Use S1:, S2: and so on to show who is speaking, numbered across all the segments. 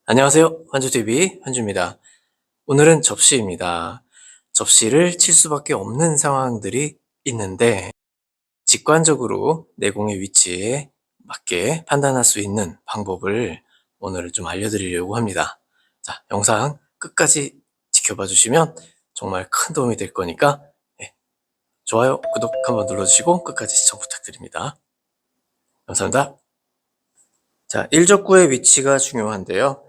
S1: 안녕하세요. 환주TV 환주입니다. 오늘은 접시입니다. 접시를 칠 수밖에 없는 상황들이 있는데 직관적으로 내공의 위치에 맞게 판단할 수 있는 방법을 오늘 좀 알려드리려고 합니다. 자, 영상 끝까지 지켜봐 주시면 정말 큰 도움이 될 거니까 좋아요, 구독 한번 눌러주시고 끝까지 시청 부탁드립니다. 감사합니다. 자, 일적구의 위치가 중요한데요.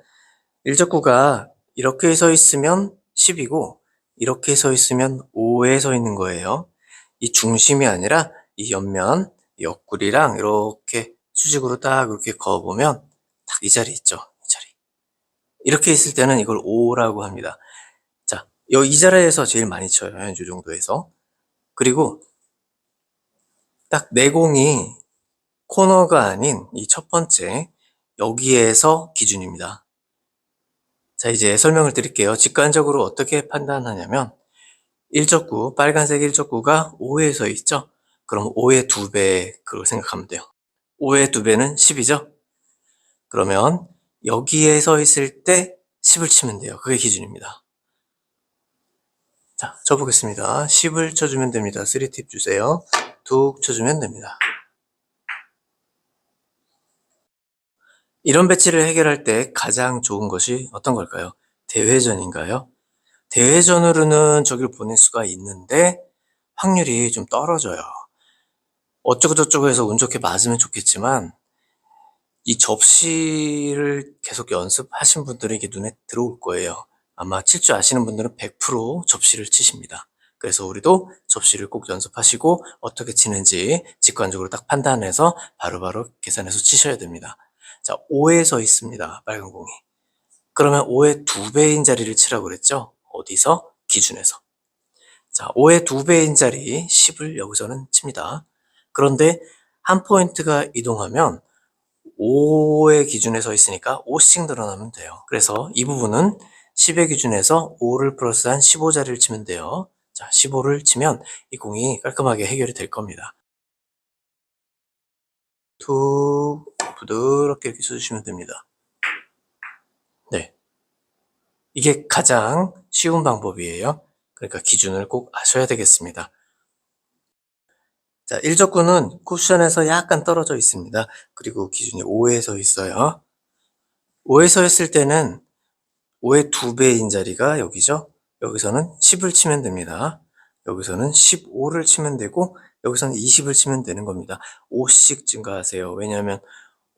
S1: 일적구가 이렇게 서 있으면 10이고 이렇게 서 있으면 5에 서 있는 거예요. 이 중심이 아니라 이 옆면, 옆구리랑 이렇게 수직으로 딱 이렇게 그어보면 딱 이 자리 있죠. 이 자리. 이렇게 있을 때는 이걸 5라고 합니다. 자, 이 자리에서 제일 많이 쳐요. 이 정도에서. 그리고 딱 내공이 코너가 아닌 이 첫 번째 여기에서 기준입니다. 자, 이제 설명을 드릴게요. 직관적으로 어떻게 판단하냐면 일적구, 빨간색 일적구가 5에 서 있죠? 그럼 5의 2배 그걸 생각하면 돼요. 5의 2배는 10이죠? 그러면 여기에 서 있을 때 10을 치면 돼요. 그게 기준입니다. 자, 쳐보겠습니다. 10을 쳐주면 됩니다. 3팁 주세요. 툭 쳐주면 됩니다. 이런 배치를 해결할 때 가장 좋은 것이 어떤 걸까요? 대회전인가요? 대회전으로는 저기를 보낼 수가 있는데 확률이 좀 떨어져요. 어쩌고저쩌고 해서 운 좋게 맞으면 좋겠지만 이 접시를 계속 연습하신 분들은 이게 눈에 들어올 거예요. 아마 칠 줄 아시는 분들은 100% 접시를 치십니다. 그래서 우리도 접시를 꼭 연습하시고 어떻게 치는지 직관적으로 딱 판단해서 바로바로 계산해서 치셔야 됩니다. 자, 5에 서 있습니다. 빨간 공이. 그러면 5의 2배인 자리를 치라고 그랬죠? 어디서? 기준에서. 자, 5의 2배인 자리 10을 여기서는 칩니다. 그런데 한 포인트가 이동하면 5의 기준에 서 있으니까 5씩 늘어나면 돼요. 그래서 이 부분은 10의 기준에서 5를 플러스한 15자리를 치면 돼요. 자, 15를 치면 이 공이 깔끔하게 해결이 될 겁니다. 툭 부드럽게 이렇게 쳐주시면 됩니다. 네, 이게 가장 쉬운 방법이에요. 그러니까 기준을 꼭 아셔야 되겠습니다. 자, 일적구는 쿠션에서 약간 떨어져 있습니다. 그리고 기준이 5에 서 있어요. 5에 서 있을 때는 5의 2배인 자리가 여기죠. 여기서는 10을 치면 됩니다. 여기서는 15를 치면 되고 여기서는 20을 치면 되는 겁니다. 5씩 증가하세요. 왜냐하면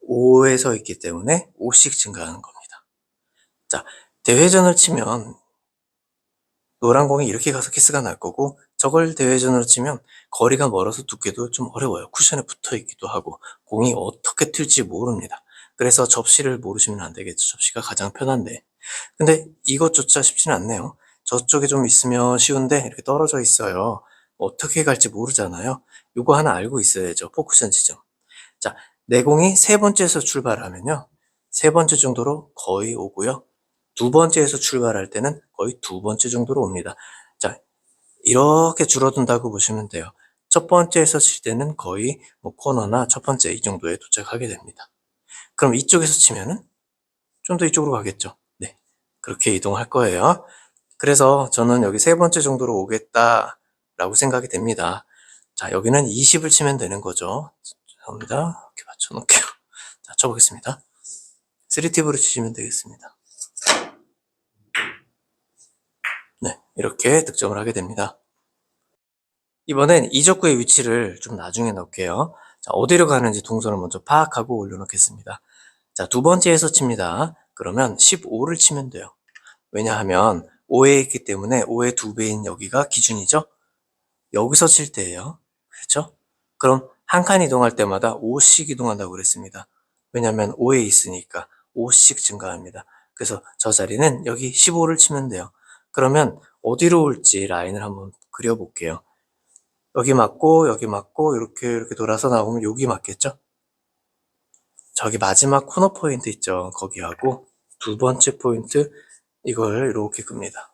S1: 5에 서 있기 때문에 5씩 증가하는 겁니다. 자, 대회전을 치면 노란 공이 이렇게 가서 키스가 날 거고 저걸 대회전으로 치면 거리가 멀어서 두께도 좀 어려워요. 쿠션에 붙어 있기도 하고 공이 어떻게 튈지 모릅니다. 그래서 접시를 모르시면 안 되겠죠. 접시가 가장 편한데. 근데 이것조차 쉽지는 않네요. 저쪽에 좀 있으면 쉬운데 이렇게 떨어져 있어요. 어떻게 갈지 모르잖아요. 이거 하나 알고 있어야죠. 포쿠션 지점. 자, 내공이 세 번째에서 출발하면요. 세 번째 정도로 거의 오고요. 두 번째에서 출발할 때는 거의 두 번째 정도로 옵니다. 자, 이렇게 줄어든다고 보시면 돼요. 첫 번째에서 칠 때는 거의 코너나 첫 번째 이 정도에 도착하게 됩니다. 그럼 이쪽에서 치면은 좀 더 이쪽으로 가겠죠. 네, 그렇게 이동할 거예요. 그래서 저는 여기 세 번째 정도로 오겠다라고 생각이 됩니다. 자, 여기는 20을 치면 되는 거죠. 죄송합니다. 이렇게 맞춰놓을게요. 자, 쳐보겠습니다. 3팁으로 치시면 되겠습니다. 네, 이렇게 득점을 하게 됩니다. 이번엔 이적구의 위치를 좀 나중에 넣을게요. 자, 어디로 가는지 동선을 먼저 파악하고 올려놓겠습니다. 자, 두 번째에서 칩니다. 그러면 15를 치면 돼요. 왜냐하면 5에 있기 때문에 5의 2배인 여기가 기준이죠. 여기서 칠 때예요. 그렇죠? 그럼 한 칸 이동할 때마다 5씩 이동한다고 그랬습니다. 왜냐하면 5에 있으니까 5씩 증가합니다. 그래서 저 자리는 여기 15를 치면 돼요. 그러면 어디로 올지 라인을 한번 그려볼게요. 여기 맞고 여기 맞고 이렇게 돌아서 나오면 여기 맞겠죠? 저기 마지막 코너 포인트 있죠? 거기하고 두 번째 포인트 이걸 이렇게 끕니다.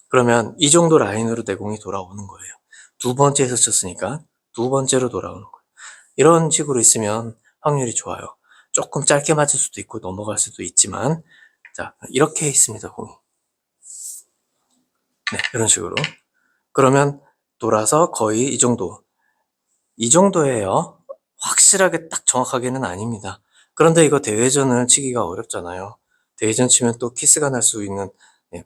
S1: 그러면 이 정도 라인으로 내공이 돌아오는 거예요. 두 번째에서 쳤으니까 두 번째로 돌아오는 거예요. 이런 식으로 있으면 확률이 좋아요. 조금 짧게 맞을 수도 있고 넘어갈 수도 있지만 자 이렇게 있습니다. 공이. 네, 이런 식으로. 그러면 돌아서 거의 이 정도예요. 확실하게 딱 정확하게는 아닙니다. 그런데 이거 대회전을 치기가 어렵잖아요. 대회전 치면 또 키스가 날 수 있는 네,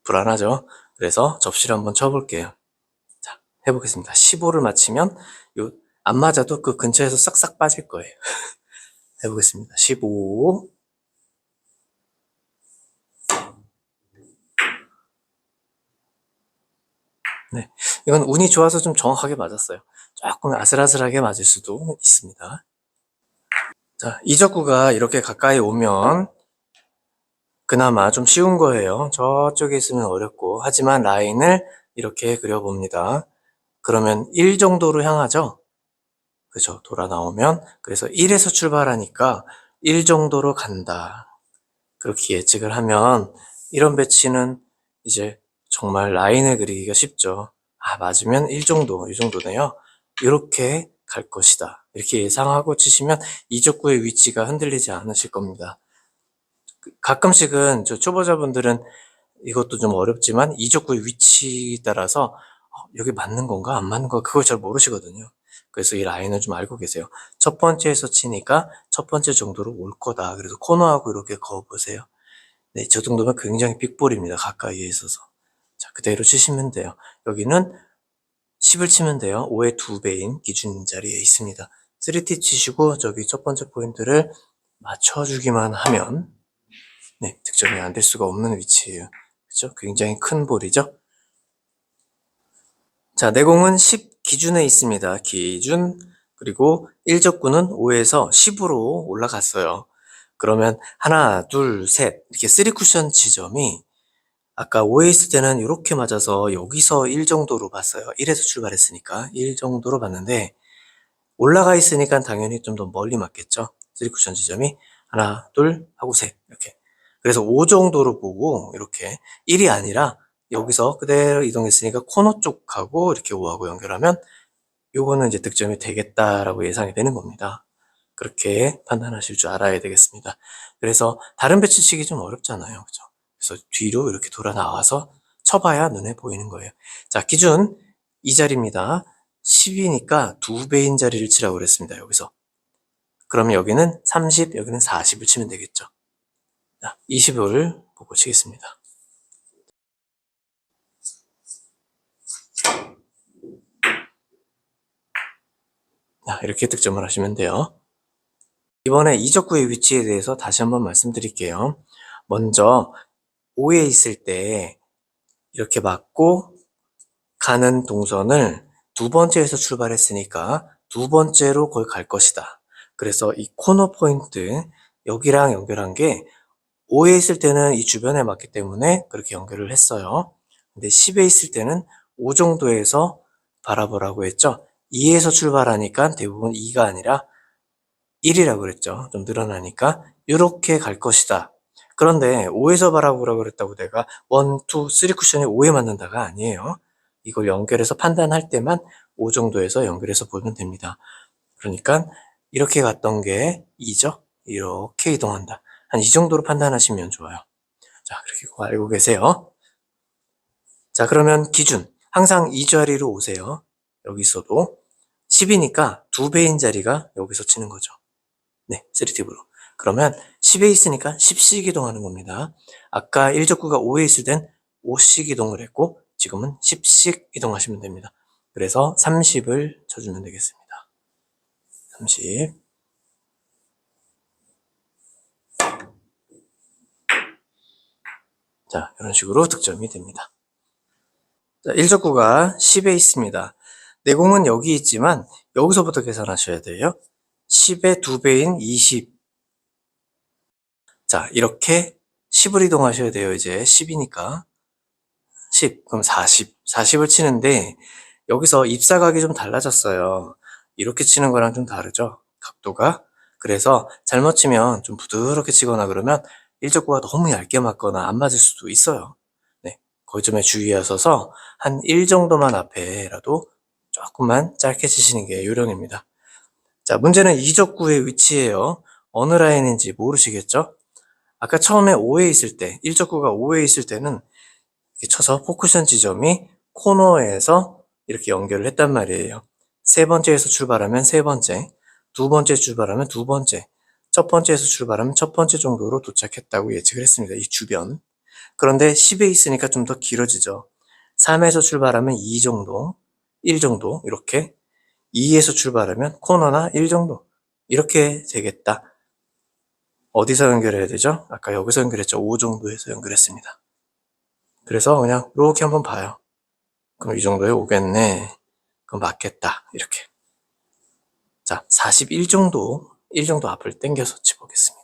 S1: 불안하죠. 그래서 접시를 한번 쳐볼게요. 자, 해보겠습니다. 15를 맞히면 안 맞아도 그 근처에서 싹싹 빠질 거예요. 해보겠습니다. 15. 네, 이건 운이 좋아서 좀 정확하게 맞았어요. 조금 아슬아슬하게 맞을 수도 있습니다. 자, 이적구가 이렇게 가까이 오면 그나마 좀 쉬운 거예요. 저쪽에 있으면 어렵고. 하지만 라인을 이렇게 그려봅니다. 그러면 1 정도로 향하죠? 그죠? 돌아 나오면. 그래서 1에서 출발하니까 1 정도로 간다. 그렇게 예측을 하면 이런 배치는 이제 정말 라인을 그리기가 쉽죠. 아, 맞으면 1 정도, 이 정도네요. 이렇게 갈 것이다. 이렇게 예상하고 치시면 이적구의 위치가 흔들리지 않으실 겁니다. 가끔씩은 초보자분들은 이것도 좀 어렵지만 이적구의 위치에 따라서 여기 맞는 건가 안 맞는 건가 그걸 잘 모르시거든요. 그래서 이 라인을 좀 알고 계세요. 첫 번째에서 치니까 첫 번째 정도로 올 거다. 그래서 코너하고 이렇게 그어보세요. 네, 저 정도면 굉장히 빅볼입니다. 가까이에 있어서. 자, 그대로 치시면 돼요. 여기는 10을 치면 돼요. 5의 2배인 기준 자리에 있습니다. 3T 치시고 저기 첫 번째 포인트를 맞춰주기만 하면 네, 득점이 안 될 수가 없는 위치예요. 그렇죠? 굉장히 큰 볼이죠. 자, 내공은 10 기준에 있습니다. 기준. 그리고 1적구는 5에서 10으로 올라갔어요. 그러면 하나, 둘, 셋 이렇게 3쿠션 지점이 아까 5에 있을 때는 이렇게 맞아서 여기서 1 정도로 봤어요. 1에서 출발했으니까 1 정도로 봤는데 올라가 있으니까 당연히 좀 더 멀리 맞겠죠. 3쿠션 지점이 하나, 둘 하고 셋 이렇게. 그래서 5 정도로 보고 이렇게 1이 아니라 여기서 그대로 이동했으니까 코너 쪽하고 이렇게 5하고 연결하면 요거는 이제 득점이 되겠다라고 예상이 되는 겁니다. 그렇게 판단하실 줄 알아야 되겠습니다. 그래서 다른 배치 치기 좀 어렵잖아요. 그죠? 그래서 뒤로 이렇게 돌아 나와서 쳐봐야 눈에 보이는 거예요. 자, 기준 이 자리입니다. 10이니까 2배인 자리를 치라고 그랬습니다. 여기서. 그러면 여기는 30, 여기는 40을 치면 되겠죠. 자, 20을 보고 치겠습니다. 자, 이렇게 득점을 하시면 돼요. 이번에 이적구의 위치에 대해서 다시 한번 말씀드릴게요. 먼저 5에 있을 때 이렇게 맞고 가는 동선을 두 번째에서 출발했으니까 두 번째로 거기 갈 것이다. 그래서 이 코너 포인트 여기랑 연결한 게 5에 있을 때는 이 주변에 맞기 때문에 그렇게 연결을 했어요. 근데 10에 있을 때는 5 정도에서 바라보라고 했죠. 2에서 출발하니까 대부분 2가 아니라 1이라고 그랬죠. 좀 늘어나니까 이렇게 갈 것이다. 그런데 5에서 바라보라고 그랬다고 내가 1, 2, 3 쿠션이 5에 맞는다가 아니에요. 이걸 연결해서 판단할 때만 5 정도에서 연결해서 보면 됩니다. 그러니까 이렇게 갔던 게 2죠. 이렇게 이동한다. 한 이 정도로 판단하시면 좋아요. 자, 그렇게 알고 계세요. 자, 그러면 기준. 항상 이 자리로 오세요. 여기서도 10이니까 2배인 자리가 여기서 치는 거죠. 네, 3팁으로. 그러면 10에 있으니까 10씩 이동하는 겁니다. 아까 1적구가 5에 있을 땐 5씩 이동을 했고 지금은 10씩 이동하시면 됩니다. 그래서 30을 쳐주면 되겠습니다. 30. 자, 이런 식으로 득점이 됩니다. 자, 1적구가 10에 있습니다. 내공은 여기 있지만 여기서부터 계산하셔야 돼요. 10의 2배인 20. 자, 이렇게 10을 이동하셔야 돼요. 이제 10이니까. 10. 그럼 40. 40을 치는데 여기서 입사각이 좀 달라졌어요. 이렇게 치는 거랑 좀 다르죠? 각도가. 그래서 잘못 치면 좀 부드럽게 치거나 그러면 일적구가 너무 얇게 맞거나 안 맞을 수도 있어요. 네, 그 점에 주의하셔서 한 1 정도만 앞에라도 조금만 짧게 치시는 게 요령입니다. 자, 문제는 이적구의 위치예요. 어느 라인인지 모르시겠죠? 아까 처음에 5에 있을 때, 일적구가 5에 있을 때는 이렇게 쳐서 포쿠션 지점이 코너에서 이렇게 연결을 했단 말이에요. 세 번째에서 출발하면 세 번째, 두 번째 출발하면 두 번째, 첫 번째에서 출발하면 첫 번째 정도로 도착했다고 예측을 했습니다. 이 주변. 그런데 10에 있으니까 좀 더 길어지죠. 3에서 출발하면 2 정도, 1 정도 이렇게 2에서 출발하면 코너나 1 정도 이렇게 되겠다. 어디서 연결해야 되죠? 아까 여기서 연결했죠. 5 정도에서 연결했습니다. 그래서 그냥 이렇게 한번 봐요. 그럼 이 정도에 오겠네. 그럼 맞겠다. 이렇게. 자, 41 정도, 1 정도 앞을 당겨서 치보겠습니다.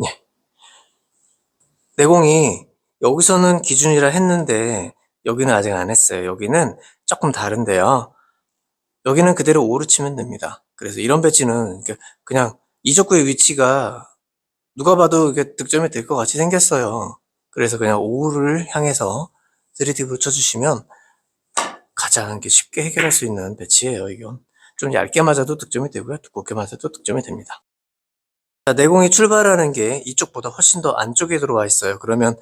S1: 예. 내공이 여기서는 기준이라 했는데 여기는 아직 안 했어요. 여기는 조금 다른데요. 여기는 그대로 5로 치면 됩니다. 그래서 이런 배치는 그냥 이적구의 위치가 누가 봐도 이게 득점이 될 것 같이 생겼어요. 그래서 그냥 5를 향해서 3D 붙여주시면 가장 쉽게 해결할 수 있는 배치예요. 이건 좀 얇게 맞아도 득점이 되고요. 두껍게 맞아도 득점이 됩니다. 자, 내공이 출발하는 게 이쪽보다 훨씬 더 안쪽에 들어와 있어요. 그러면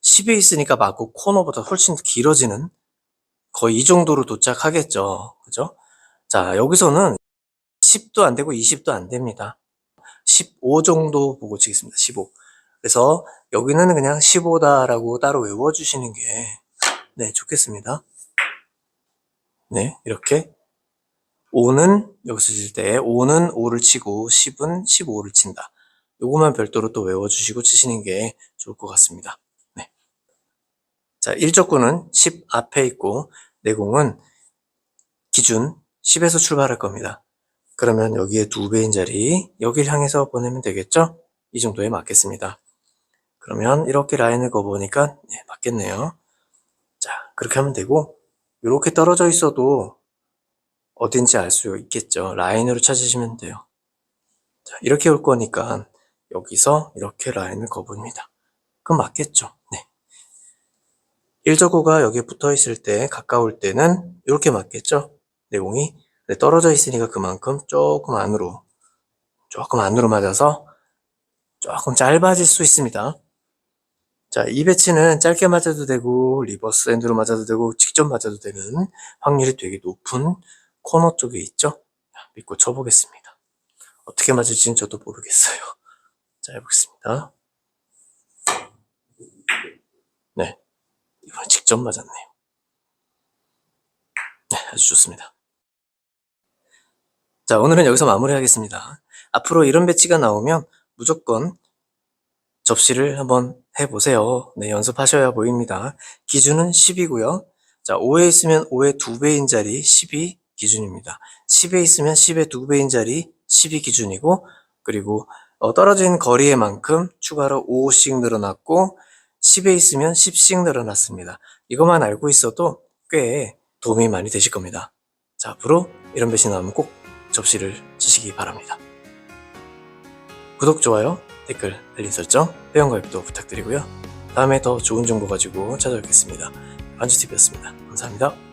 S1: 10에 있으니까 맞고 코너보다 훨씬 길어지는 거의 이 정도로 도착하겠죠. 그죠? 자, 여기서는 10도 안 되고 20도 안 됩니다. 15 정도 보고 치겠습니다. 15. 그래서 여기는 그냥 15다라고 따로 외워주시는 게 네, 좋겠습니다. 네, 이렇게 5는 여기서 칠 때 5는 5를 치고 10은 15를 친다. 요것만 별도로 또 외워주시고 치시는 게 좋을 것 같습니다. 네. 자, 일적구는 10 앞에 있고 내공은 기준 10에서 출발할 겁니다. 그러면 여기에 2배인 자리 여기를 향해서 보내면 되겠죠? 이 정도에 맞겠습니다. 그러면 이렇게 라인을 그어보니까 네, 맞겠네요. 자, 그렇게 하면 되고 이렇게 떨어져 있어도 어딘지 알 수 있겠죠. 라인으로 찾으시면 돼요. 자, 이렇게 올 거니까 여기서 이렇게 라인을 그어봅니다. 그럼 맞겠죠. 네. 1적구가 여기에 붙어 있을 때 가까울 때는 이렇게 맞겠죠. 내공이 떨어져 있으니까 그만큼 조금 안으로 맞아서 조금 짧아질 수 있습니다. 자, 이 배치는 짧게 맞아도 되고 리버스 엔드로 맞아도 되고 직접 맞아도 되는 확률이 되게 높은 코너 쪽에 있죠. 믿고 쳐보겠습니다. 어떻게 맞을지는 저도 모르겠어요. 자, 해보겠습니다. 네, 이번 직접 맞았네요. 네, 아주 좋습니다. 자, 오늘은 여기서 마무리하겠습니다. 앞으로 이런 배치가 나오면 무조건 접시를 한번 해보세요. 네, 연습하셔야 보입니다. 기준은 10이고요. 자, 5에 있으면 5의 2배인 자리 10이 기준입니다. 10에 있으면 10의 2배인 자리 10이 기준이고, 그리고 떨어진 거리의 만큼 추가로 5씩 늘어났고 10에 있으면 10씩 늘어났습니다. 이것만 알고 있어도 꽤 도움이 많이 되실 겁니다. 자, 앞으로 이런 배치 나오면 꼭 접시를 치시기 바랍니다. 구독, 좋아요, 댓글, 알림 설정, 회원가입도 부탁드리고요. 다음에 더 좋은 정보 가지고 찾아뵙겠습니다. 반주TV였습니다. 감사합니다.